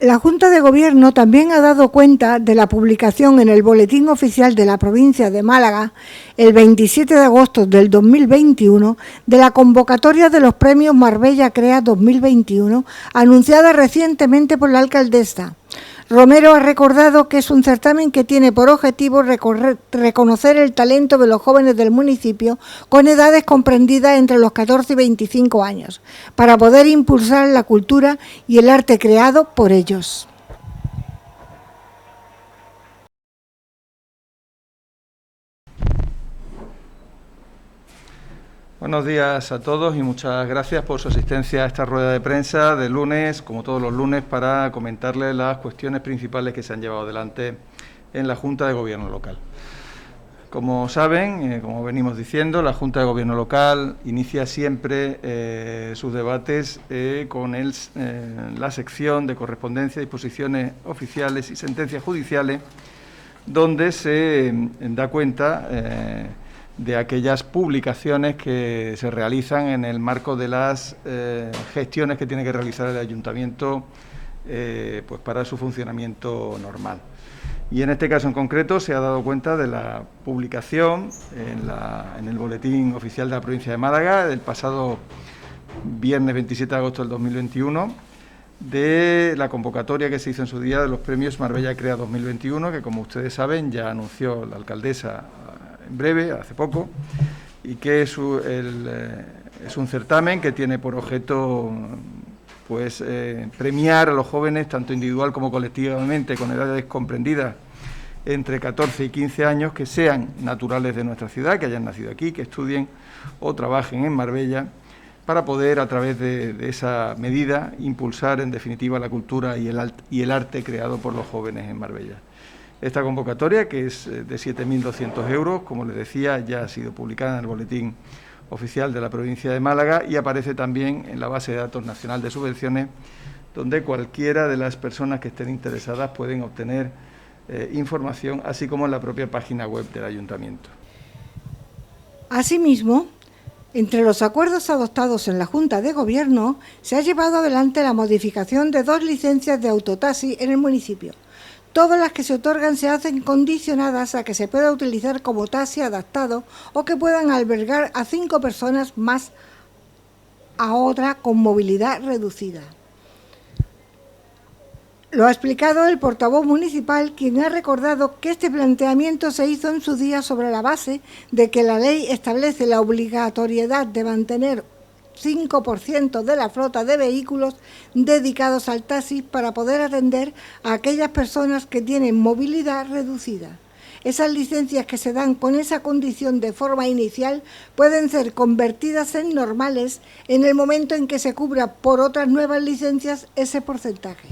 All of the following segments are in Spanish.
La Junta de Gobierno también ha dado cuenta de la publicación en el Boletín Oficial de la Provincia de Málaga, el 27 de agosto del 2021, de la convocatoria de los premios Marbella Crea 2021, anunciada recientemente por la alcaldesa. Romero ha recordado que es un certamen que tiene por objetivo reconocer el talento de los jóvenes del municipio con edades comprendidas entre los 14 y 25 años, para poder impulsar la cultura y el arte creado por ellos. Buenos días a todos y muchas gracias por su asistencia a esta rueda de prensa de lunes, como todos los lunes, para comentarles las cuestiones principales que se han llevado adelante en la Junta de Gobierno Local. Como saben, como venimos diciendo, la Junta de Gobierno Local inicia siempre sus debates con la sección de correspondencia, disposiciones oficiales y sentencias judiciales, donde se da cuenta de aquellas publicaciones que se realizan en el marco de las gestiones que tiene que realizar el Ayuntamiento pues para su funcionamiento normal. Y en este caso en concreto se ha dado cuenta de la publicación en el Boletín Oficial de la Provincia de Málaga del pasado viernes 27 de agosto del 2021 de la convocatoria que se hizo en su día de los premios Marbella Crea 2021, que como ustedes saben ya anunció la alcaldesa en breve, hace poco, y que es un certamen que tiene por objeto pues premiar a los jóvenes, tanto individual como colectivamente, con edades comprendidas entre 14 y 15 años, que sean naturales de nuestra ciudad, que hayan nacido aquí, que estudien o trabajen en Marbella, para poder, a través de esa medida, impulsar en definitiva la cultura y el arte creado por los jóvenes en Marbella. Esta convocatoria, que es de 7.200 euros, como les decía, ya ha sido publicada en el Boletín Oficial de la Provincia de Málaga y aparece también en la Base de Datos Nacional de Subvenciones, donde cualquiera de las personas que estén interesadas pueden obtener información, así como en la propia página web del Ayuntamiento. Asimismo, entre los acuerdos adoptados en la Junta de Gobierno, se ha llevado adelante la modificación de 2 licencias de autotaxi en el municipio. Todas las que se otorgan se hacen condicionadas a que se pueda utilizar como taxi adaptado o que puedan albergar a 5 personas más a otra con movilidad reducida. Lo ha explicado el portavoz municipal, quien ha recordado que este planteamiento se hizo en su día sobre la base de que la ley establece la obligatoriedad de mantener 5% de la flota de vehículos dedicados al taxi para poder atender a aquellas personas que tienen movilidad reducida. Esas licencias que se dan con esa condición de forma inicial pueden ser convertidas en normales en el momento en que se cubra por otras nuevas licencias ese porcentaje.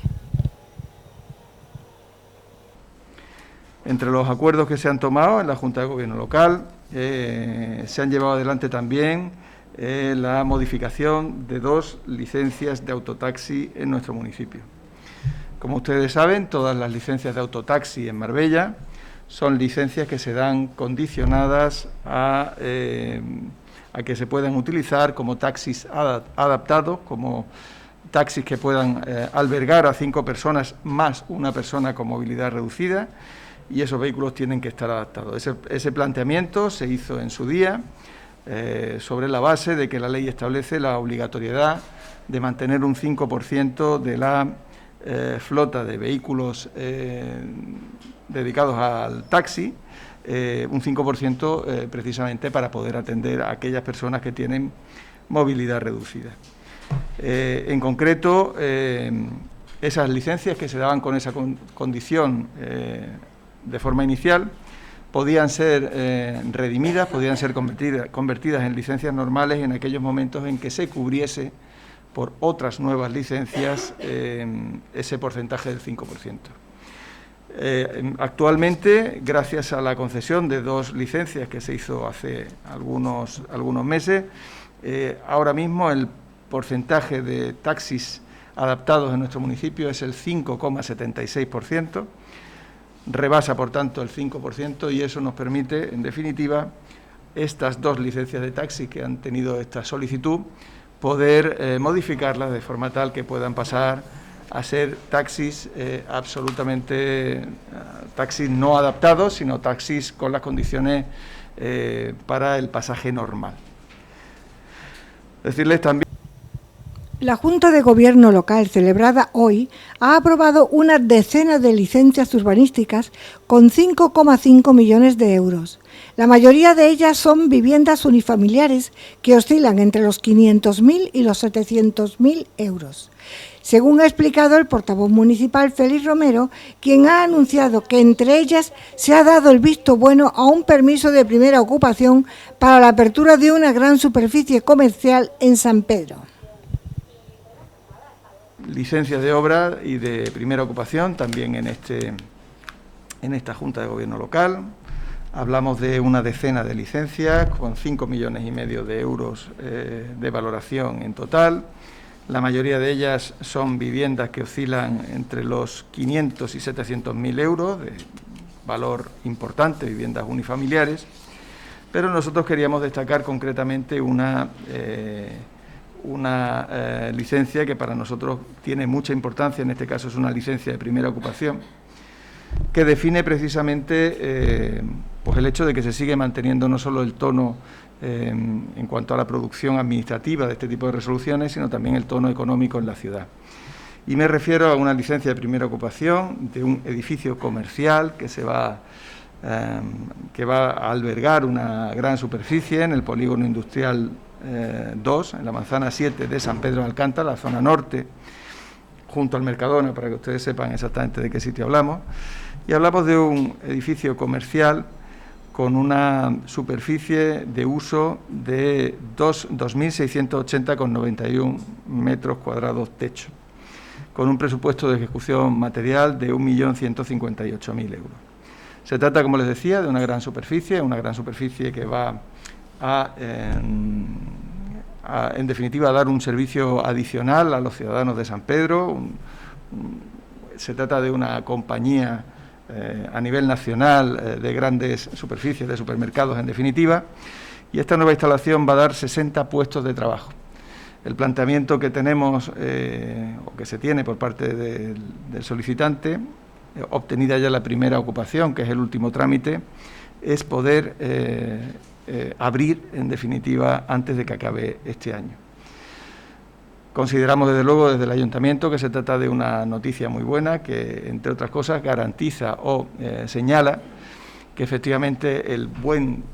Entre los acuerdos que se han tomado en la Junta de Gobierno Local se han llevado adelante también la modificación de 2 licencias de autotaxi en nuestro municipio. Como ustedes saben, todas las licencias de autotaxi en Marbella son licencias que se dan condicionadas a que se puedan utilizar como taxis adaptados, como taxis que puedan albergar a 5 personas más una persona con movilidad reducida, y esos vehículos tienen que estar adaptados. Ese planteamiento se hizo en su día sobre la base de que la ley establece la obligatoriedad de mantener un 5% de la flota de vehículos dedicados al taxi, un 5% precisamente para poder atender a aquellas personas que tienen movilidad reducida. En concreto, esas licencias que se daban con esa condición de forma inicial podían ser redimidas, podían ser convertidas en licencias normales en aquellos momentos en que se cubriese por otras nuevas licencias ese porcentaje del 5%. Actualmente, gracias a la concesión de 2 licencias que se hizo hace algunos meses, ahora mismo el porcentaje de taxis adaptados en nuestro municipio es el 5,76%, rebasa por tanto el 5%, y eso nos permite, en definitiva, estas 2 licencias de taxi que han tenido esta solicitud, poder modificarlas de forma tal que puedan pasar a ser taxis absolutamente, taxis no adaptados, sino taxis con las condiciones para el pasaje normal. Decirles también... La Junta de Gobierno local, celebrada hoy, ha aprobado una decena de licencias urbanísticas con 5,5 millones de euros. La mayoría de ellas son viviendas unifamiliares que oscilan entre los 500.000 y los 700.000 euros. Según ha explicado el portavoz municipal Félix Romero, quien ha anunciado que entre ellas se ha dado el visto bueno a un permiso de primera ocupación para la apertura de una gran superficie comercial en San Pedro. Licencias de obra y de primera ocupación también en esta Junta de Gobierno local. Hablamos de una decena de licencias con 5,5 millones de euros de valoración en total. La mayoría de ellas son viviendas que oscilan entre los 500 y 700.000 euros, de valor importante, viviendas unifamiliares, pero nosotros queríamos destacar concretamente una licencia que para nosotros tiene mucha importancia, en este caso es una licencia de primera ocupación, que define precisamente pues el hecho de que se sigue manteniendo no solo el tono en cuanto a la producción administrativa de este tipo de resoluciones, sino también el tono económico en la ciudad. Y me refiero a una licencia de primera ocupación de un edificio comercial que va a albergar una gran superficie en el polígono industrial 2, en la manzana 7 de San Pedro de Alcántara, la zona norte, junto al Mercadona, para que ustedes sepan exactamente de qué sitio hablamos. Y hablamos de un edificio comercial con una superficie de uso de 2.680,91 metros cuadrados techo, con un presupuesto de ejecución material de 1.158.000 euros. Se trata, como les decía, de una gran superficie que va en definitiva, a dar un servicio adicional a los ciudadanos de San Pedro. Se trata de una compañía a nivel nacional de grandes superficies, de supermercados en definitiva, y esta nueva instalación va a dar 60 puestos de trabajo. El planteamiento que tenemos o que se tiene por parte del solicitante, obtenida ya la primera ocupación, que es el último trámite, es poder abrir en definitiva antes de que acabe este año. Consideramos desde luego desde el Ayuntamiento que se trata de una noticia muy buena que, entre otras cosas, garantiza o señala que efectivamente el buen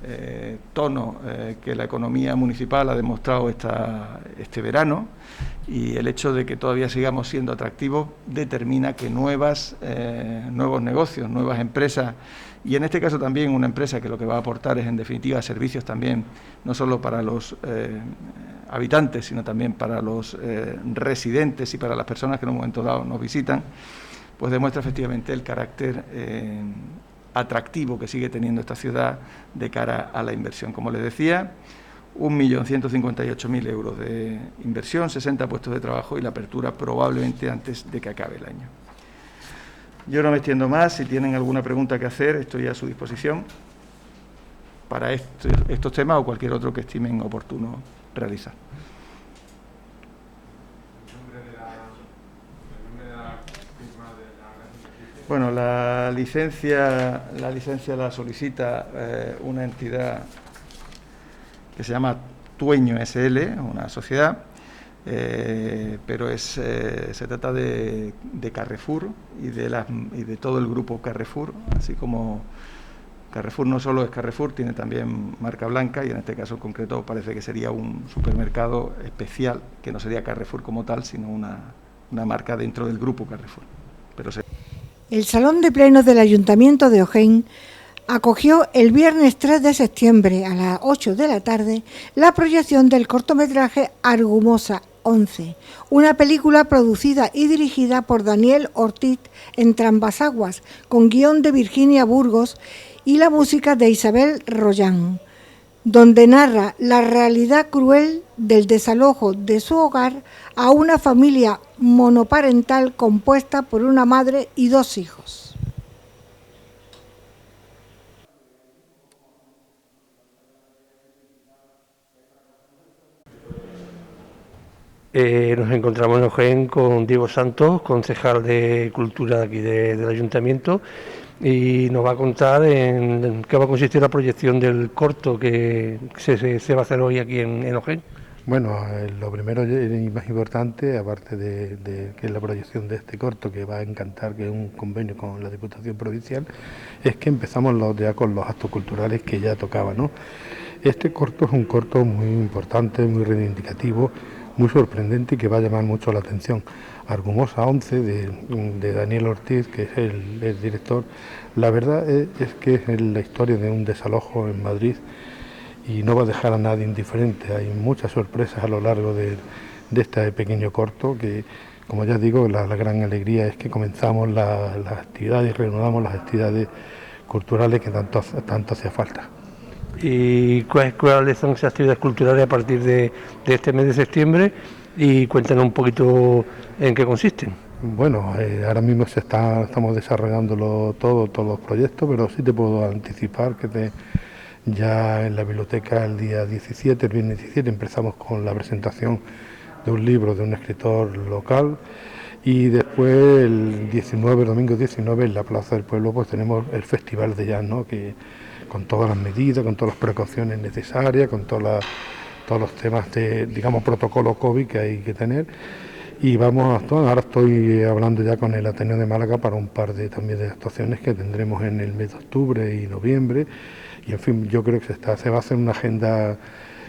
tono que la economía municipal ha demostrado este verano y el hecho de que todavía sigamos siendo atractivos determina que nuevos negocios, nuevas empresas, y en este caso también una empresa que lo que va a aportar es en definitiva servicios también, no solo para los habitantes, sino también para los residentes y para las personas que en un momento dado nos visitan, pues demuestra efectivamente el carácter atractivo que sigue teniendo esta ciudad de cara a la inversión. Como les decía, 1.158.000 euros de inversión, 60 puestos de trabajo y la apertura probablemente antes de que acabe el año. Yo no me extiendo más, si tienen alguna pregunta que hacer, estoy a su disposición para estos temas o cualquier otro que estimen oportuno realizar. Bueno, la licencia la solicita una entidad que se llama Tueño SL, una sociedad, pero se trata de Carrefour y de todo el grupo Carrefour, así como Carrefour no solo es Carrefour, tiene también marca blanca y en este caso en concreto parece que sería un supermercado especial, que no sería Carrefour como tal, sino una marca dentro del grupo Carrefour. El Salón de Plenos del Ayuntamiento de Ojén acogió el viernes 3 de septiembre a las 8 de la tarde la proyección del cortometraje Argumosa 11, una película producida y dirigida por Daniel Ortiz en Trambasaguas, con guión de Virginia Burgos y la música de Isabel Rollán, donde narra la realidad cruel del desalojo de su hogar a una familia monoparental compuesta por una madre y 2 hijos. Nos encontramos en Ojén con Diego Santos, concejal de Cultura de aquí del Ayuntamiento, y nos va a contar en qué va a consistir la proyección del corto que se va a hacer hoy aquí en Ojén. Bueno, lo primero y más importante, aparte de que es la proyección de este corto, que va a encantar, que es un convenio con la Diputación Provincial, es que empezamos ya con los actos culturales que ya tocaba, ¿no? Este corto es un corto muy importante, muy reivindicativo, muy sorprendente y que va a llamar mucho la atención. Argumosa 11 de Daniel Ortiz, que es el director. La verdad es que es la historia de un desalojo en Madrid y no va a dejar a nadie indiferente. Hay muchas sorpresas a lo largo de este pequeño corto que, como ya digo, la gran alegría es que comenzamos las actividades, reanudamos las actividades culturales que tanto hacía falta. ¿Y cuáles son esas actividades culturales a partir de este mes de septiembre? Y cuéntanos un poquito en qué consisten. Bueno, ahora mismo estamos desarrollándolo todos los proyectos, pero sí te puedo anticipar que ya en la biblioteca el viernes 17, empezamos con la presentación de un libro de un escritor local, y después el domingo 19, en la Plaza del Pueblo, pues tenemos el Festival de Jazz, ¿no? Que con todas las medidas, con todas las precauciones necesarias, con todos los temas de, digamos, protocolo COVID que hay que tener. Y vamos a actuar. Ahora estoy hablando ya con el Ateneo de Málaga para un par también de actuaciones que tendremos en el mes de octubre y noviembre. Y en fin, yo creo que se va a hacer una agenda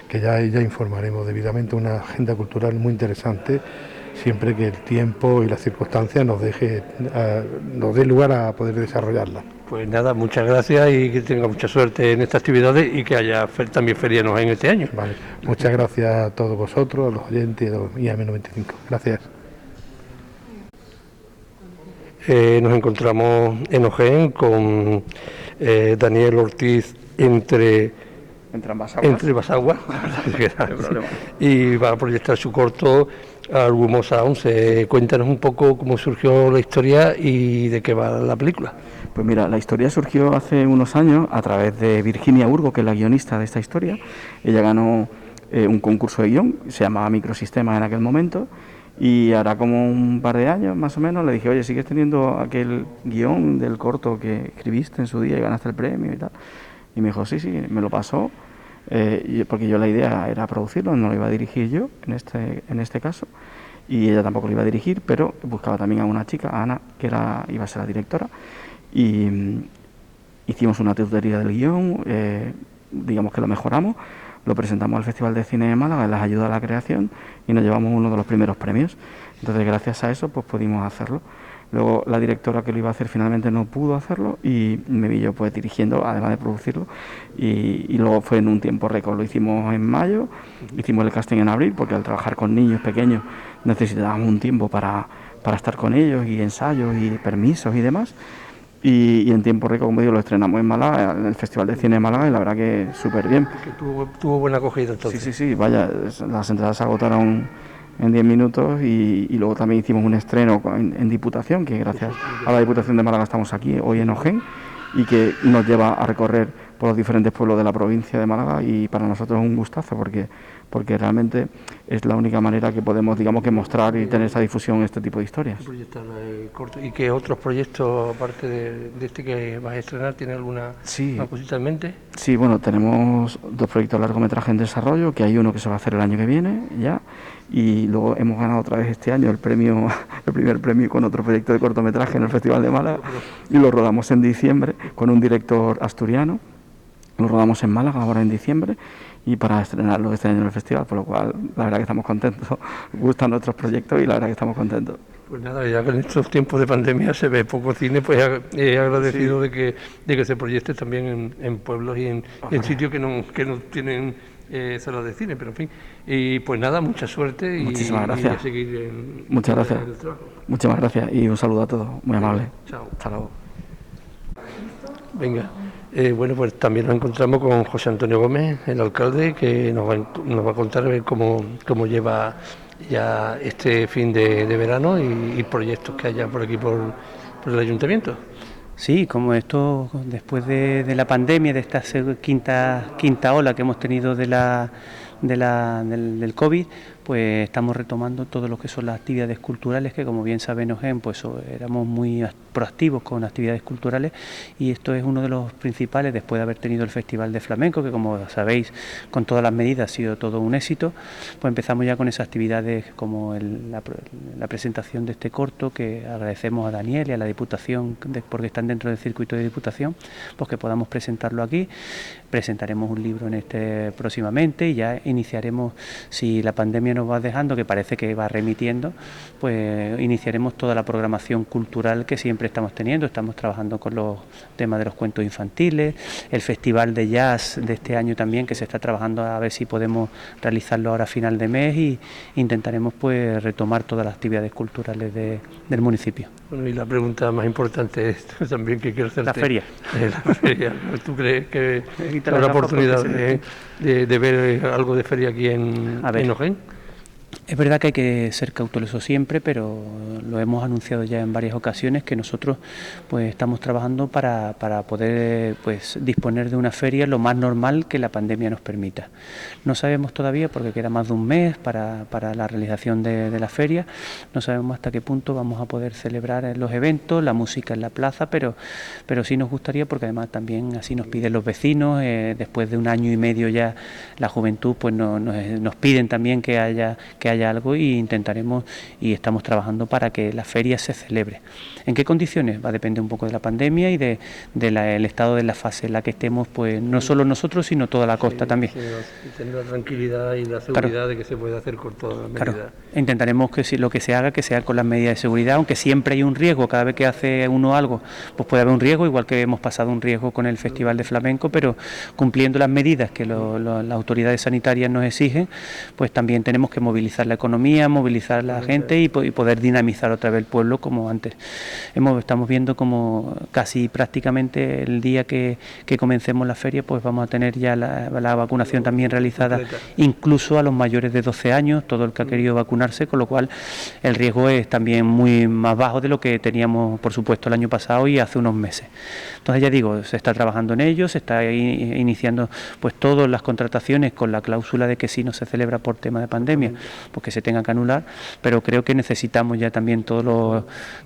que ya informaremos debidamente, una agenda cultural muy interesante, siempre que el tiempo y las circunstancias nos dé lugar a poder desarrollarla. Pues nada, muchas gracias y que tenga mucha suerte en estas actividades y que haya también Feria en Ojén este año. Vale, muchas gracias a todos vosotros, a los oyentes y a M95. Gracias. Nos encontramos en Ojén con Daniel Ortiz entre ambas aguas y va a proyectar su corto Argumosa 11. Cuéntanos un poco cómo surgió la historia y de qué va la película. Pues mira, la historia surgió hace unos años a través de Virginia Urgo, que es la guionista de esta historia. Ella ganó un concurso de guión, se llamaba Microsistemas en aquel momento, y ahora como un par de años más o menos le dije, oye, ¿sigues teniendo aquel guión del corto que escribiste en su día y ganaste el premio y tal? Y me dijo, sí, me lo pasó, porque yo la idea era producirlo, no lo iba a dirigir yo en este caso, y ella tampoco lo iba a dirigir, pero buscaba también a una chica, a Ana, que iba a ser la directora, y hicimos una tutoría del guión, digamos que lo mejoramos, lo presentamos al Festival de Cine de Málaga, les ayuda a la creación y nos llevamos uno de los primeros premios. Entonces, gracias a eso, pues pudimos hacerlo. Luego la directora que lo iba a hacer finalmente no pudo hacerlo y me vi yo pues dirigiendo, además de producirlo, y luego fue en un tiempo récord. Lo hicimos en mayo, hicimos el casting en abril, porque al trabajar con niños pequeños necesitábamos un tiempo para estar con ellos, y ensayos y permisos y demás. Y en tiempo récord, como digo, lo estrenamos en Málaga, en el Festival de Cine de Málaga, y la verdad que súper bien. Que tuvo buena acogida entonces. Sí, vaya, las entradas se agotaron en 10 minutos y luego también hicimos un estreno en Diputación, que gracias a la Diputación de Málaga estamos aquí hoy en Ojén, y que nos lleva a recorrer por los diferentes pueblos de la provincia de Málaga, y para nosotros es un gustazo porque realmente es la única manera que podemos, digamos, que mostrar y tener esa difusión, este tipo de historias. ¿Y qué otros proyectos, aparte de este que vas a estrenar, tiene alguna cosita en mente? Sí, bueno, tenemos 2 proyectos de largometraje en desarrollo, que hay uno que se va a hacer el año que viene ya, y luego hemos ganado otra vez este año el primer premio con otro proyecto de cortometraje en el Festival de Málaga, y lo rodamos en diciembre con un director asturiano. Lo rodamos en Málaga ahora en diciembre, y para estrenarlo este año en el festival, por lo cual la verdad que estamos contentos. Gustan nuestros proyectos y la verdad que estamos contentos. Pues nada, ya que en estos tiempos de pandemia se ve poco cine, pues he agradecido de que se proyecte también en pueblos y en sitios que no tienen salas de cine, pero en fin. Y pues nada, mucha suerte. Muchísimas gracias. Y a seguir Muchas gracias. Muchísimas gracias y un saludo a todos, muy amable. Chao. Hasta luego. Venga. Bueno, pues también nos encontramos con José Antonio Gómez, el alcalde, que nos va a contar cómo lleva ya este fin de verano y proyectos que haya por aquí por el ayuntamiento. Sí, como esto, después de la pandemia, de esta quinta ola que hemos tenido del COVID, pues estamos retomando todo lo que son las actividades culturales, que como bien saben OGEN, pues éramos muy proactivos con actividades culturales, y esto es uno de los principales después de haber tenido el Festival de Flamenco, que como sabéis con todas las medidas ha sido todo un éxito. Pues empezamos ya con esas actividades como la presentación de este corto, que agradecemos a Daniel y a la Diputación porque están dentro del circuito de Diputación, pues que podamos presentarlo aquí. Presentaremos un libro próximamente, y ya iniciaremos, si la pandemia nos va dejando, que parece que va remitiendo, pues iniciaremos toda la programación cultural que siempre estamos teniendo. Estamos trabajando con los temas de los cuentos infantiles, el Festival de Jazz de este año también, que se está trabajando a ver si podemos realizarlo ahora a final de mes, y intentaremos pues retomar todas las actividades culturales del municipio. Bueno, y la pregunta más importante es también que quiero hacerte. La feria. La feria. ¿Tú crees que habrá oportunidad de ver algo de feria aquí en OGEN? Es verdad que hay que ser cauteloso siempre, pero lo hemos anunciado ya en varias ocasiones, que nosotros pues estamos trabajando para poder pues disponer de una feria lo más normal que la pandemia nos permita. No sabemos todavía, porque queda más de un mes para la realización de la feria, no sabemos hasta qué punto vamos a poder celebrar los eventos, la música en la plaza, pero sí nos gustaría, porque además también así nos piden los vecinos, después de un año y medio ya la juventud pues nos piden también que haya algo, y intentaremos y estamos trabajando para que la feria se celebre. ¿En qué condiciones? Va a depender un poco de la pandemia y del estado de la fase en la que estemos, pues no solo nosotros, sino toda la costa también. Y tener la tranquilidad y la seguridad de que se puede hacer con todas las medidas. Claro. Intentaremos que lo que se haga, que sea con las medidas de seguridad, aunque siempre hay un riesgo. Cada vez que hace uno algo, pues puede haber un riesgo, igual que hemos pasado un riesgo con el Festival de Flamenco, pero cumpliendo las medidas que las autoridades sanitarias nos exigen, pues también tenemos que movilizar la economía, movilizar a la gente y poder dinamizar otra vez el pueblo como antes. Estamos viendo como casi prácticamente el día que comencemos la feria, pues vamos a tener ya la vacunación también realizada, incluso a los mayores de 12 años, todo el que ha querido vacunarse, con lo cual el riesgo es también muy más bajo de lo que teníamos, por supuesto, el año pasado y hace unos meses. Entonces, ya digo, se está trabajando en ello, se está iniciando pues todas las contrataciones con la cláusula de que si no se celebra por tema de pandemia, pues que se tenga que anular, pero creo que necesitamos ya también todos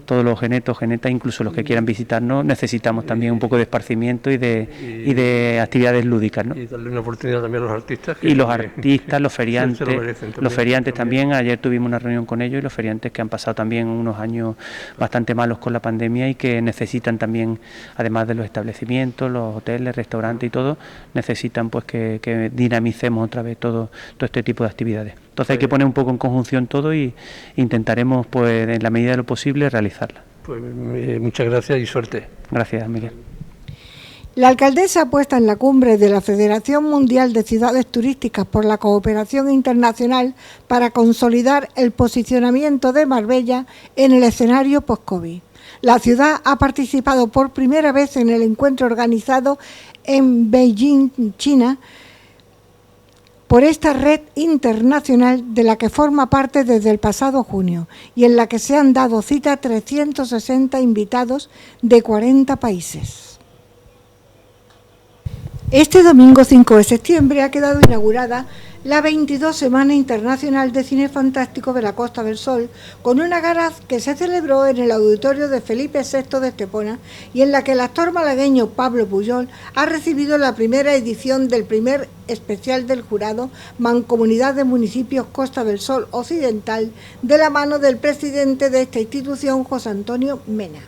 los genetas, incluso los que quieran visitarnos, necesitamos también un poco de esparcimiento y de actividades lúdicas, ¿no? Y darle una oportunidad también a los artistas. Y los artistas, los feriantes también, ayer tuvimos una reunión con ellos, y los feriantes que han pasado también unos años bastante malos con la pandemia y que necesitan también, además de los establecimientos, los hoteles, restaurantes y todo, necesitan pues que dinamicemos otra vez todo este tipo de actividades. Entonces hay que poner un poco en conjunción todo y intentaremos pues en la medida de lo posible realizarla. Pues muchas gracias y suerte. Gracias, Miguel. La alcaldesa, puesta en la cumbre de la Federación Mundial de Ciudades Turísticas por la Cooperación Internacional para consolidar el posicionamiento de Marbella en el escenario post-COVID. La ciudad ha participado por primera vez en el encuentro organizado en Beijing, China, por esta red internacional de la que forma parte desde el pasado junio y en la que se han dado cita 360 invitados de 40 países. Este domingo 5 de septiembre ha quedado inaugurada la 22 Semana Internacional de Cine Fantástico de la Costa del Sol, con una gala que se celebró en el auditorio de Felipe VI de Estepona y en la que el actor malagueño Pablo Pujol ha recibido la primera edición del primer especial del jurado Mancomunidad de Municipios Costa del Sol Occidental, de la mano del presidente de esta institución, José Antonio Mena.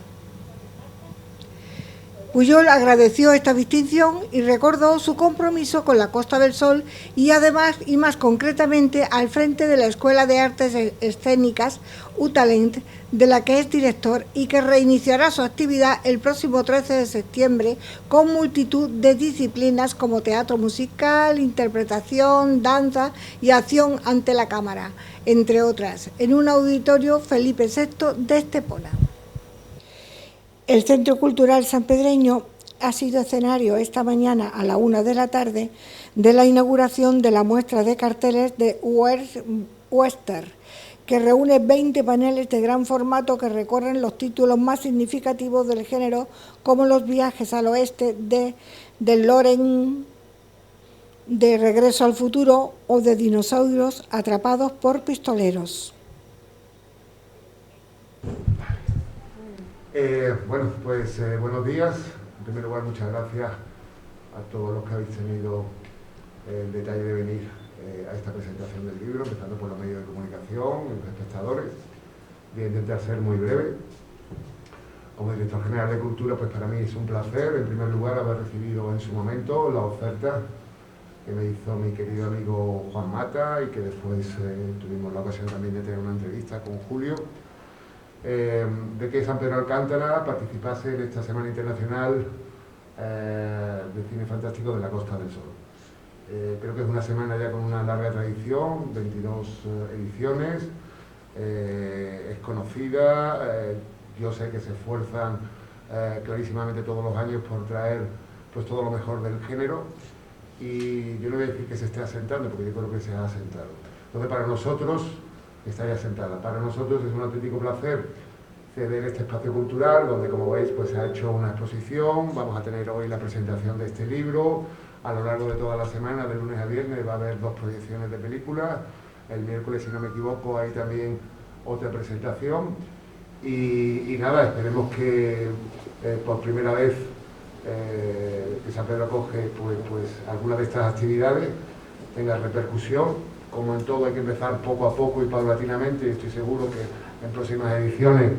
Pujol agradeció esta distinción y recordó su compromiso con la Costa del Sol y además, y más concretamente, al frente de la Escuela de Artes Escénicas UTalent, de la que es director y que reiniciará su actividad el próximo 13 de septiembre con multitud de disciplinas como teatro musical, interpretación, danza y acción ante la cámara, entre otras, en un auditorio Felipe VI de Estepona. El Centro Cultural Sanpedreño ha sido escenario esta mañana a la 1 de la tarde de la inauguración de la muestra de carteles de Western, que reúne 20 paneles de gran formato que recorren los títulos más significativos del género, como Los viajes al oeste de Loren de Regreso al Futuro o de dinosaurios atrapados por pistoleros. Bueno, pues buenos días. En primer lugar, muchas gracias a todos los que habéis tenido el detalle de venir a esta presentación del libro, empezando por los medios de comunicación y los espectadores. Voy a intentar ser muy breve. Como director general de Cultura, pues para mí es un placer, en primer lugar, haber recibido en su momento la oferta que me hizo mi querido amigo Juan Mata y que después tuvimos la ocasión también de tener una entrevista con Julio, de que San Pedro Alcántara participase en esta Semana Internacional de Cine Fantástico de la Costa del Sol. Creo que es una semana ya con una larga tradición, 22 ediciones, es conocida, yo sé que se esfuerzan clarísimamente todos los años por traer pues todo lo mejor del género, y yo no voy a decir que se esté asentando, porque yo creo que se ha asentado. Entonces, para nosotros, está ya asentada. Para nosotros es un auténtico placer ceder este espacio cultural, donde, como veis, pues se ha hecho una exposición. Vamos a tener hoy la presentación de este libro. A lo largo de toda la semana, de lunes a viernes, va a haber 2 proyecciones de películas. El miércoles, si no me equivoco, hay también otra presentación. Y nada, esperemos que por primera vez que San Pedro acoge pues alguna de estas actividades tenga repercusión. Como en todo, hay que empezar poco a poco y paulatinamente, y estoy seguro que en próximas ediciones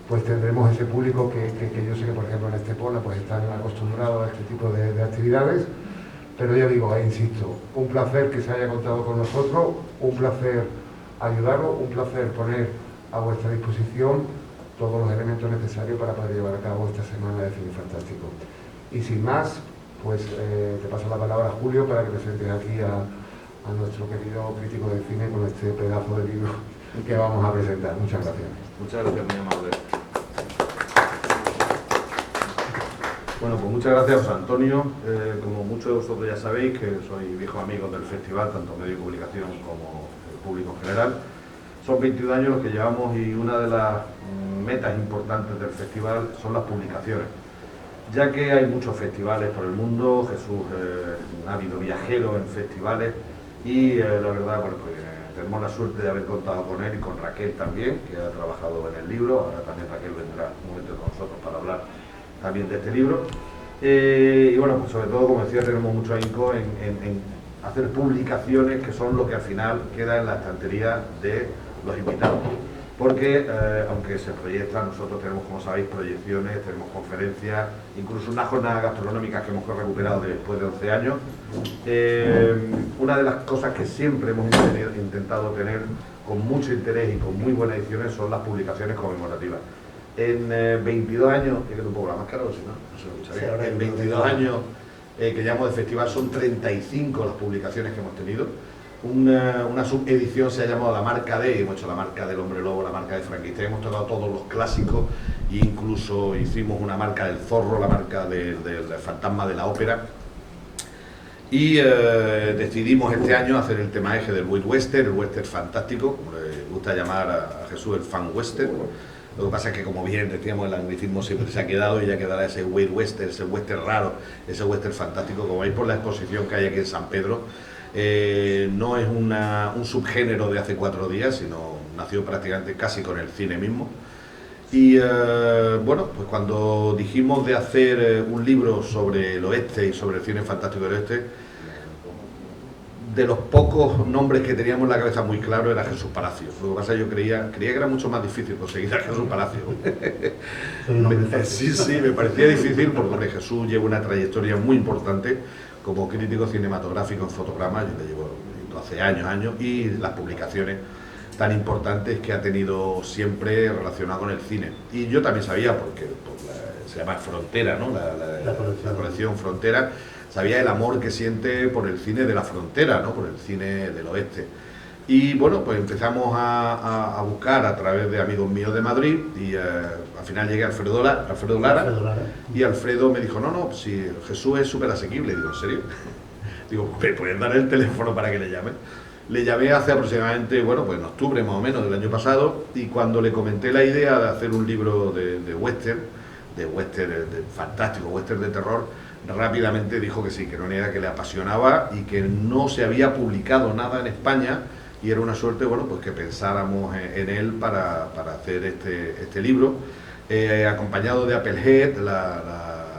pues tendremos ese público que yo sé que, por ejemplo, en Estepona pues están acostumbrados a este tipo de actividades. Pero ya digo, insisto, un placer que se haya contado con nosotros, un placer ayudaros, un placer poner a vuestra disposición todos los elementos necesarios para poder llevar a cabo esta semana de cine fantástico. Y sin más, pues te paso la palabra a Julio para que presentes aquí a nuestro querido crítico de cine con este pedazo de libro que vamos a presentar. Muchas gracias. Muchas gracias, muy amable. Bueno, pues muchas gracias, José Antonio. Como muchos de vosotros ya sabéis, que soy viejos amigos del festival, tanto medio de comunicación como el público en general. Son 22 años los que llevamos, y una de las metas importantes del festival son las publicaciones. Ya que hay muchos festivales por el mundo, Jesús ha habido viajeros en festivales, y la verdad, bueno, pues tenemos la suerte de haber contado con él y con Raquel también, que ha trabajado en el libro. Ahora también Raquel vendrá un momento con nosotros para hablar también de este libro. Y bueno, pues sobre todo, como decía, tenemos mucho ahínco en hacer publicaciones que son lo que al final queda en la estantería de los invitados. Porque aunque se proyecta, nosotros tenemos, como sabéis, proyecciones, tenemos conferencias, incluso unas jornadas gastronómicas que hemos recuperado después de 11 años. Una de las cosas que siempre hemos intentado tener con mucho interés y con muy buenas ediciones son las publicaciones conmemorativas. En 22 años, que queda un poco la máscara, o si no, no se lo escucharía. Sí, en 22 años que llevamos de festival son 35 las publicaciones que hemos tenido. Una subedición se ha llamado La Marca de, hemos hecho la marca del Hombre Lobo, la marca de Frankenstein, hemos tocado todos los clásicos, e incluso hicimos una marca del Zorro, la marca del Fantasma de la Ópera. Y decidimos este año hacer el tema eje del Wild Western, el western fantástico, como le gusta llamar a Jesús el fan western. Lo que pasa es que, como bien decíamos, el anglicismo siempre se ha quedado, y ya quedará ese Wild Western, ese western raro, ese western fantástico. Como veis por la exposición que hay aquí en San Pedro, no es un subgénero de hace 4 días, sino nació prácticamente casi con el cine mismo. Y bueno, pues cuando dijimos de hacer un libro sobre el oeste y sobre el cine fantástico del oeste, de los pocos nombres que teníamos en la cabeza muy claro era Jesús Palacio. Lo que pasa es que yo creía que era mucho más difícil conseguir a Jesús Palacio. Sí, me parecía difícil, porque Jesús lleva una trayectoria muy importante como crítico cinematográfico en Fotograma. Yo le llevo hace años, y las publicaciones tan importantes que ha tenido siempre relacionado con el cine. Y yo también sabía, porque se llama Frontera, ¿no? La colección Frontera, sabía el amor que siente por el cine de la frontera, ¿no? Por el cine del oeste. Y bueno, pues empezamos a buscar a través de amigos míos de Madrid, y al final llegué a Alfredo Lara, y Alfredo me dijo, no, si Jesús es súper asequible. Digo, ¿en serio? Digo, ¿me pueden dar el teléfono para que le llame? Le llamé hace aproximadamente, bueno, pues en octubre más o menos del año pasado, y cuando le comenté la idea de hacer un libro de western fantástico, western de terror, rápidamente dijo que sí, que era una idea que le apasionaba y que no se había publicado nada en España, y era una suerte, bueno, pues que pensáramos en él para hacer este libro, acompañado de Applehead,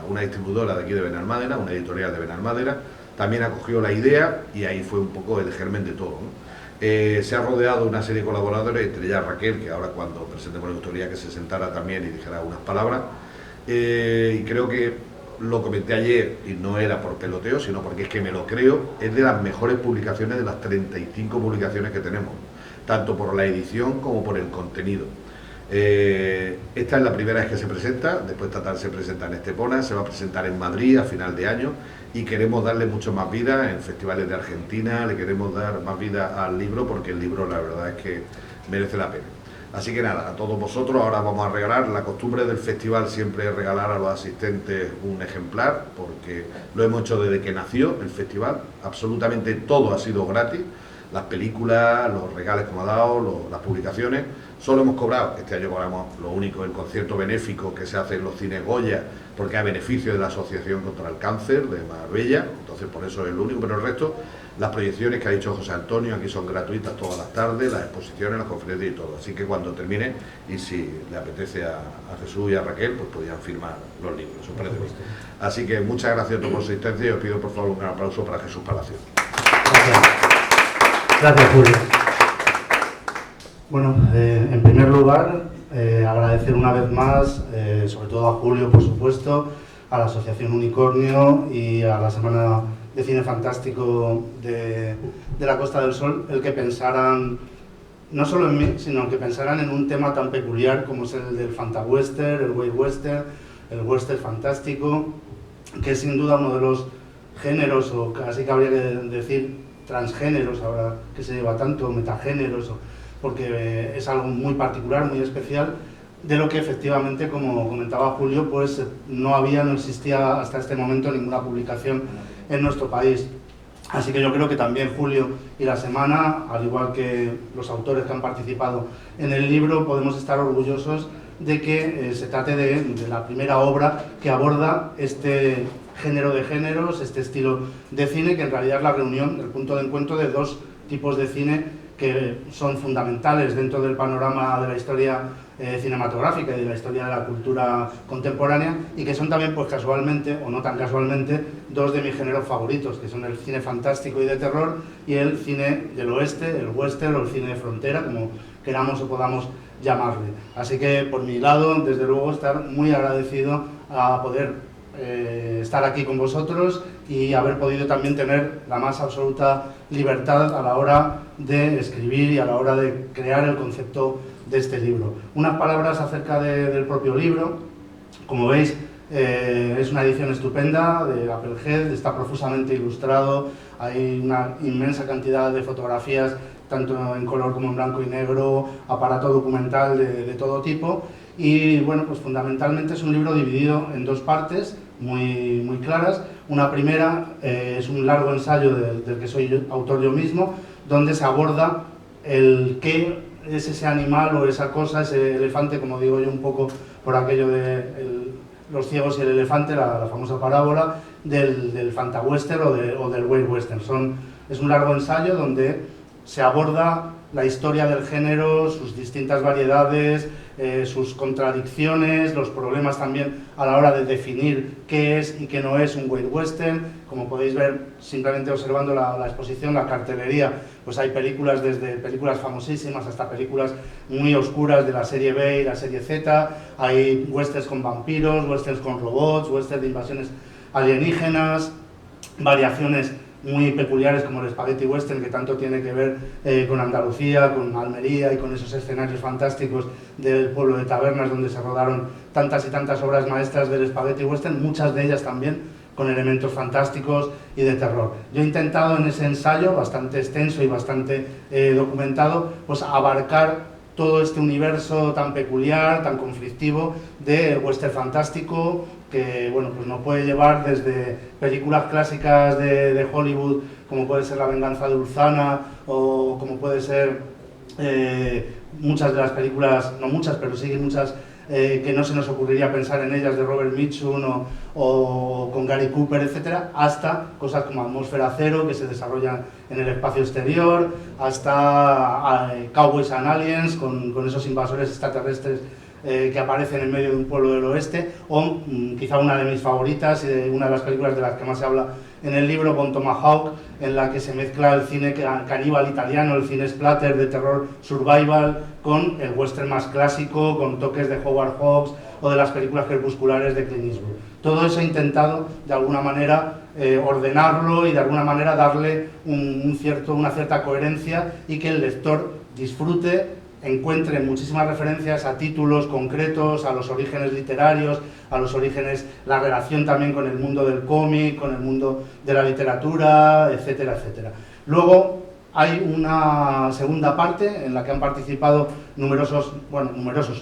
una distribuidora de aquí de Benalmádena, una editorial de Benalmádena, también acogió la idea y ahí fue un poco el germen de todo, ¿no? Se ha rodeado una serie de colaboradores, entre ellas Raquel, que ahora cuando presentemos la historia que se sentara también y dijera unas palabras, y creo que lo comenté ayer y no era por peloteo, sino porque es que me lo creo, es de las mejores publicaciones de las 35 publicaciones que tenemos, tanto por la edición como por el contenido. Esta es la primera vez que se presenta, después esta tarde se presenta en Estepona, se va a presentar en Madrid a final de año y queremos darle mucho más vida en festivales de Argentina, le queremos dar más vida al libro porque el libro la verdad es que merece la pena. Así que nada, a todos vosotros ahora vamos a regalar, la costumbre del festival siempre es regalar a los asistentes un ejemplar porque lo hemos hecho desde que nació el festival, absolutamente todo ha sido gratis, las películas, los regales que hemos dado, las publicaciones. Solo hemos cobrado, este año cobramos lo único, el concierto benéfico que se hace en los cines Goya, porque a beneficio de la Asociación contra el Cáncer de Marbella, entonces por eso es lo único, pero el resto, las proyecciones que ha dicho José Antonio, aquí son gratuitas todas las tardes, las exposiciones, las conferencias y todo, así que cuando termine, y si le apetece a Jesús y a Raquel, pues podrían firmar los libros, eso parece bien. Así que muchas gracias a todos por su asistencia y os pido por favor un gran aplauso para Jesús Palacio. Gracias, Julio. Bueno, en primer lugar, agradecer una vez más, sobre todo a Julio, por supuesto, a la Asociación Unicornio y a la Semana de Cine Fantástico de la Costa del Sol, el que pensaran, no solo en mí, sino que pensaran en un tema tan peculiar como es el del fantawestern, el wild western, el western fantástico, que es sin duda uno de los géneros, o casi que habría que decir transgéneros, ahora que se lleva tanto, metagéneros, porque es algo muy particular, muy especial, de lo que efectivamente, como comentaba Julio, pues no existía hasta este momento ninguna publicación en nuestro país. Así que yo creo que también Julio y la Semana, al igual que los autores que han participado en el libro, podemos estar orgullosos de que se trate de la primera obra que aborda este género de géneros, este estilo de cine, que en realidad es la reunión, el punto de encuentro de dos tipos de cine que son fundamentales dentro del panorama de la historia cinematográfica y de la historia de la cultura contemporánea, y que son también, pues casualmente, o no tan casualmente, dos de mis géneros favoritos, que son el cine fantástico y de terror y el cine del oeste, el western o el cine de frontera, como queramos o podamos llamarle. Así que, por mi lado, desde luego, estar muy agradecido a poder estar aquí con vosotros y haber podido también tener la más absoluta libertad a la hora de escribir y a la hora de crear el concepto de este libro. Unas palabras acerca del propio libro. Como veis, es una edición estupenda de Applehead, está profusamente ilustrado, hay una inmensa cantidad de fotografías, tanto en color como en blanco y negro, aparato documental de todo tipo. Y bueno, pues fundamentalmente es un libro dividido en dos partes muy claras. Una primera es un largo ensayo del que soy autor yo mismo, donde se aborda el qué es ese animal o esa cosa, ese elefante, como digo yo un poco por aquello de los ciegos y el elefante, la famosa parábola del fantawestern o del wild western. Es un largo ensayo donde se aborda la historia del género, sus distintas variedades, sus contradicciones, los problemas también a la hora de definir qué es y qué no es un wild western. Como podéis ver, simplemente observando la exposición, la cartelería, pues hay películas, desde películas famosísimas hasta películas muy oscuras de la serie B y la serie Z, hay westerns con vampiros, westerns con robots, westerns de invasiones alienígenas, variaciones muy peculiares como el Spaghetti Western, que tanto tiene que ver con Andalucía, con Almería y con esos escenarios fantásticos del pueblo de Tabernas, donde se rodaron tantas y tantas obras maestras del Spaghetti Western, muchas de ellas también con elementos fantásticos y de terror. Yo he intentado en ese ensayo, bastante extenso y bastante documentado, pues abarcar todo este universo tan peculiar, tan conflictivo del western fantástico, que bueno, pues nos puede llevar desde películas clásicas de Hollywood, como puede ser La venganza de Ulzana, o como puede ser muchas de las películas, no muchas, pero sí muchas que no se nos ocurriría pensar en ellas, de Robert Mitchum o con Gary Cooper, etcétera, hasta cosas como Atmósfera Cero, que se desarrollan en el espacio exterior, hasta Cowboys and Aliens, con esos invasores extraterrestres que aparecen en medio de un pueblo del oeste, o quizá una de mis favoritas y de una de las películas de las que más se habla en el libro, Bon Tomahawk, en la que se mezcla el cine caníbal italiano, el cine splatter de terror survival, con el western más clásico, con toques de Howard Hawks o de las películas crepusculares de Clint Eastwood. Todo eso he intentado, de alguna manera, ordenarlo y de alguna manera darle una cierta coherencia y que el lector disfrute, encuentre muchísimas referencias a títulos concretos, a los orígenes literarios, a los orígenes, la relación también con el mundo del cómic, con el mundo de la literatura, etcétera, etcétera. Luego hay una segunda parte en la que han participado numerosos,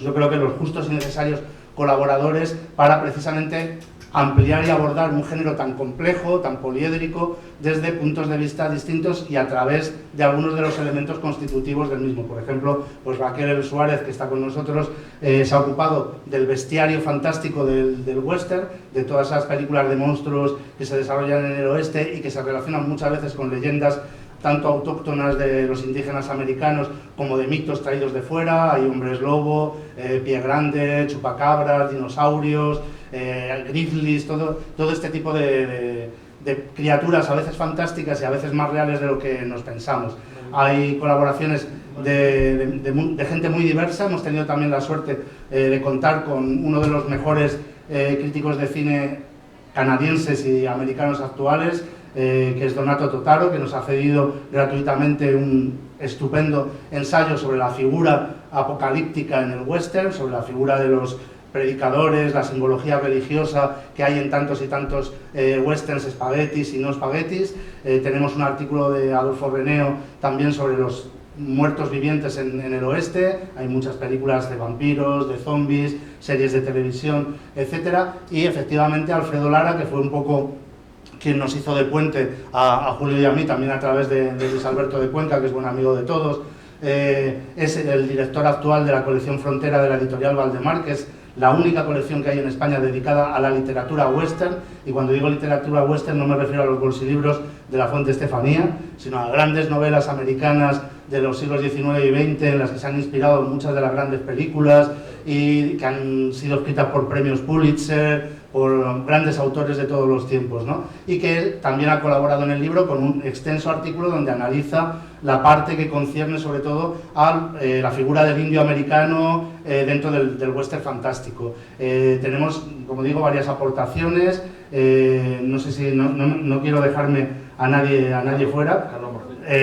yo creo que los justos y necesarios colaboradores para precisamente ampliar y abordar un género tan complejo, tan poliédrico, desde puntos de vista distintos y a través de algunos de los elementos constitutivos del mismo. Por ejemplo, pues Raquel Suárez, que está con nosotros, se ha ocupado del bestiario fantástico del western, de todas esas películas de monstruos que se desarrollan en el oeste y que se relacionan muchas veces con leyendas tanto autóctonas de los indígenas americanos como de mitos traídos de fuera. Hay hombres lobo, pie grande, chupacabras, dinosaurios, grizzlies, todo este tipo de criaturas a veces fantásticas y a veces más reales de lo que nos pensamos. Hay colaboraciones de gente muy diversa. Hemos tenido también la suerte de contar con uno de los mejores críticos de cine canadienses y americanos actuales, que es Donato Totaro, que nos ha cedido gratuitamente un estupendo ensayo sobre la figura apocalíptica en el western, sobre la figura de los predicadores, la simbología religiosa que hay en tantos y tantos westerns, espaguetis y no espaguetis. Tenemos un artículo de Adolfo Reneo también sobre los muertos vivientes en el oeste. Hay muchas películas de vampiros, de zombies, series de televisión, etcétera. Y efectivamente Alfredo Lara, que fue un poco quien nos hizo de puente a Julio y a mí, también a través de Luis Alberto de Cuenca, que es buen amigo de todos, es el director actual de la colección Frontera de la editorial Valdemar, que es la única colección que hay en España dedicada a la literatura western. Y cuando digo literatura western no me refiero a los bolsilibros de la Fuente Estefanía, sino a grandes novelas americanas de los siglos XIX y XX en las que se han inspirado muchas de las grandes películas y que han sido escritas por premios Pulitzer, por grandes autores de todos los tiempos, ¿no? Y que él también ha colaborado en el libro con un extenso artículo donde analiza la parte que concierne sobre todo a la figura del indio americano dentro del western fantástico. Tenemos, como digo, varias aportaciones. No sé si no quiero dejarme a nadie fuera.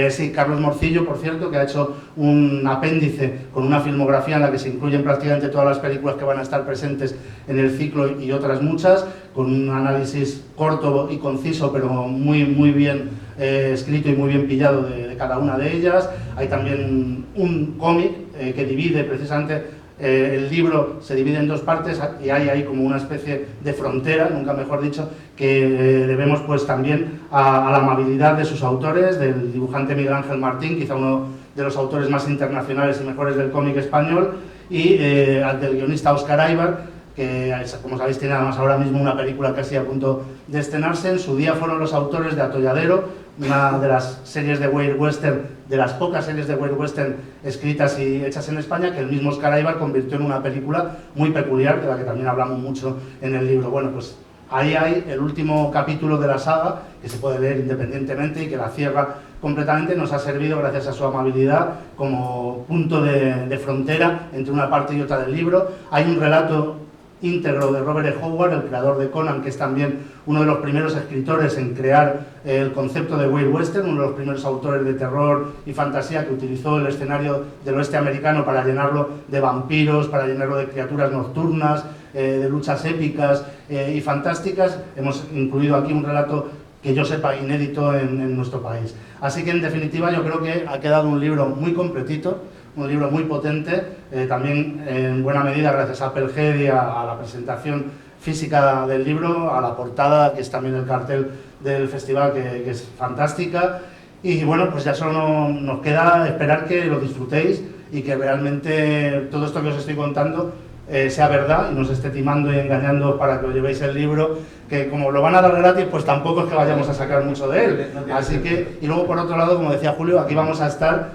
Sí, Carlos Morcillo, por cierto, que ha hecho un apéndice con una filmografía en la que se incluyen prácticamente todas las películas que van a estar presentes en el ciclo y otras muchas, con un análisis corto y conciso, pero muy bien escrito y muy bien pillado de cada una de ellas. Hay también un cómic que divide precisamente. El libro se divide en dos partes y hay ahí como una especie de frontera, nunca mejor dicho, que debemos pues también a la amabilidad de sus autores, del dibujante Miguel Ángel Martín, quizá uno de los autores más internacionales y mejores del cómic español, y del guionista Óscar Aybar, que como sabéis tiene además ahora mismo una película casi a punto de estrenarse. En su día fueron los autores de Atolladero, una de las series de Weird Western, de las pocas series de Weird Western escritas y hechas en España, que el mismo Óscar Aybar convirtió en una película muy peculiar, de la que también hablamos mucho en el libro. Bueno, pues ahí hay el último capítulo de la saga, que se puede leer independientemente y que la cierra completamente. Nos ha servido, gracias a su amabilidad, como punto de frontera entre una parte y otra del libro. Hay un relato íntegro de Robert E. Howard, el creador de Conan, que es también uno de los primeros escritores en crear el concepto de Weird Western, uno de los primeros autores de terror y fantasía que utilizó el escenario del oeste americano para llenarlo de vampiros, para llenarlo de criaturas nocturnas, de luchas épicas y fantásticas. Hemos incluido aquí un relato que yo sepa inédito en nuestro país. Así que en definitiva yo creo que ha quedado un libro muy completito, un libro muy potente, también en buena medida gracias a Applehead y a la presentación física del libro, a la portada, que es también el cartel del festival, que es fantástica. Y bueno, pues ya solo nos queda esperar que lo disfrutéis y que realmente todo esto que os estoy contando sea verdad y no os esté timando y engañando para que os llevéis el libro, que como lo van a dar gratis, pues tampoco es que vayamos a sacar mucho de él. Así que, y luego por otro lado, como decía Julio, aquí vamos a estar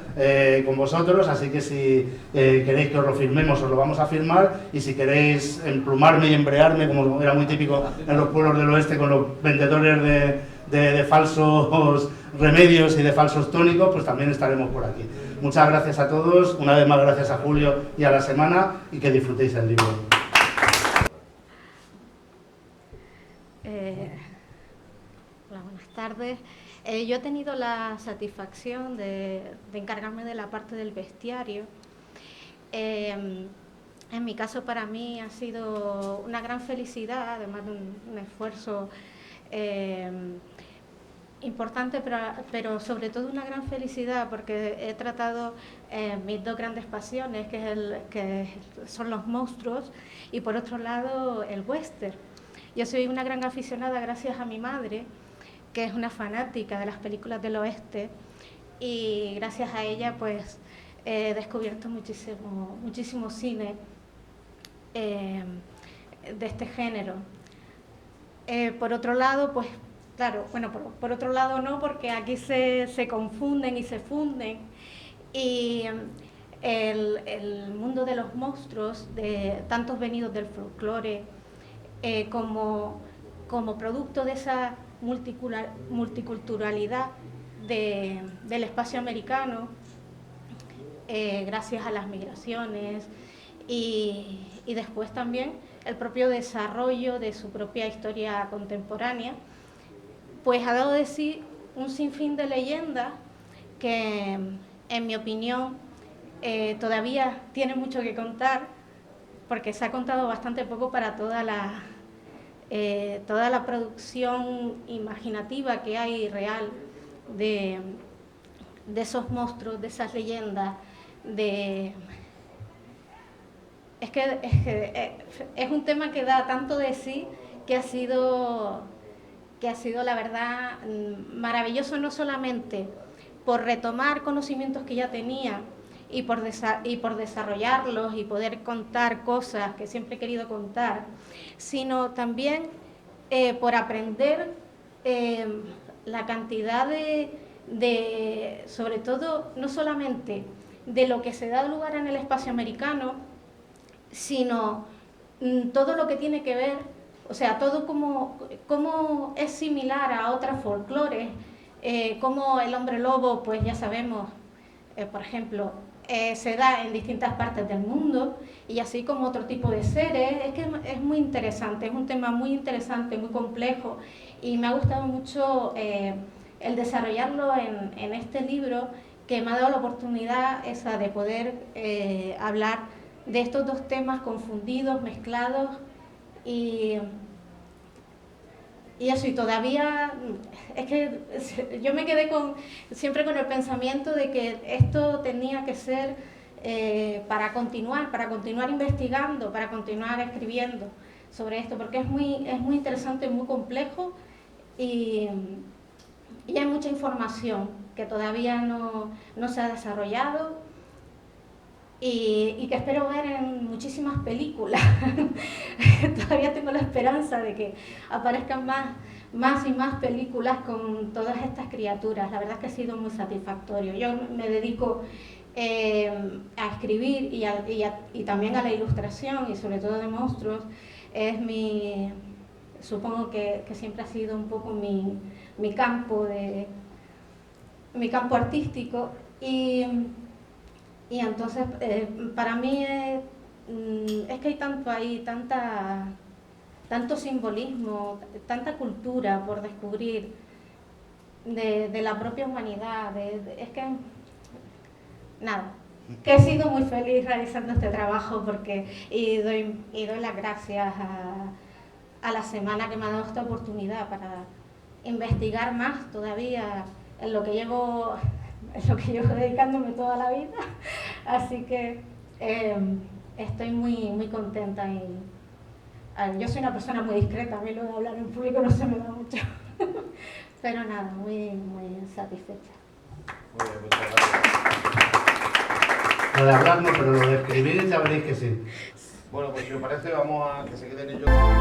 con vosotros, así que si queréis que os lo firmemos, os lo vamos a firmar, y si queréis emplumarme y embrearme, como era muy típico en los pueblos del oeste con los vendedores de falsos remedios y de falsos tónicos, pues también estaremos por aquí. Muchas gracias a todos, una vez más gracias a Julio y a la semana, y que disfrutéis el libro. Hola, buenas tardes. Yo he tenido la satisfacción de encargarme de la parte del bestiario. En mi caso, para mí ha sido una gran felicidad, además de un esfuerzo importante, pero sobre todo una gran felicidad, porque he tratado mis dos grandes pasiones, que son los monstruos, y por otro lado el western. Yo soy una gran aficionada gracias a mi madre, que es una fanática de las películas del oeste, y gracias a ella pues he descubierto muchísimo cine de este género. Por otro lado, pues claro, bueno, por otro lado no, porque aquí se confunden y se funden, y el mundo de los monstruos, de tantos venidos del folclore, como producto de esa multiculturalidad del espacio americano, gracias a las migraciones y después también el propio desarrollo de su propia historia contemporánea, pues ha dado de sí un sinfín de leyendas que, en mi opinión, todavía tiene mucho que contar, porque se ha contado bastante poco para toda la producción imaginativa que hay real de esos monstruos, de esas leyendas, es un tema que da tanto de sí, que ha sido la verdad maravilloso, no solamente por retomar conocimientos que ya tenía y por desarrollarlos y poder contar cosas que siempre he querido contar, sino también por aprender la cantidad sobre todo, no solamente de lo que se da lugar en el espacio americano, sino todo lo que tiene que ver, o sea, todo como es similar a otras folclores, como el hombre lobo, pues ya sabemos, por ejemplo, se da en distintas partes del mundo, y así como otro tipo de seres. Es que es muy interesante, es un tema muy interesante, muy complejo, y me ha gustado mucho el desarrollarlo en este libro, que me ha dado la oportunidad esa de poder hablar de estos dos temas confundidos, mezclados, y eso, y todavía es que yo me quedé siempre con el pensamiento de que esto tenía que ser para continuar investigando, para continuar escribiendo sobre esto, porque es muy interesante, muy complejo, y hay mucha información que todavía no se ha desarrollado, y que espero ver en muchísimas películas. Todavía tengo la esperanza de que aparezcan más y más películas con todas estas criaturas. La verdad es que ha sido muy satisfactorio. Yo me dedico a escribir y también a la ilustración, y sobre todo de monstruos. Supongo que siempre ha sido un poco mi campo artístico, y entonces para mí es que hay tanto ahí, tanto simbolismo, tanta cultura por descubrir de la propia humanidad. Es que, nada, que he sido muy feliz realizando este trabajo, y doy las gracias a la semana que me ha dado esta oportunidad para investigar más todavía en lo que llevo dedicándome toda la vida. Así que estoy muy contenta. Yo soy una persona muy discreta, a mí lo de hablar en público no se me da mucho. Pero nada, muy satisfecha. Muy bien, muchas gracias. Lo de hablar no, pero lo de escribir ya veréis que sí. Bueno, pues si os parece, vamos a que se queden ellos.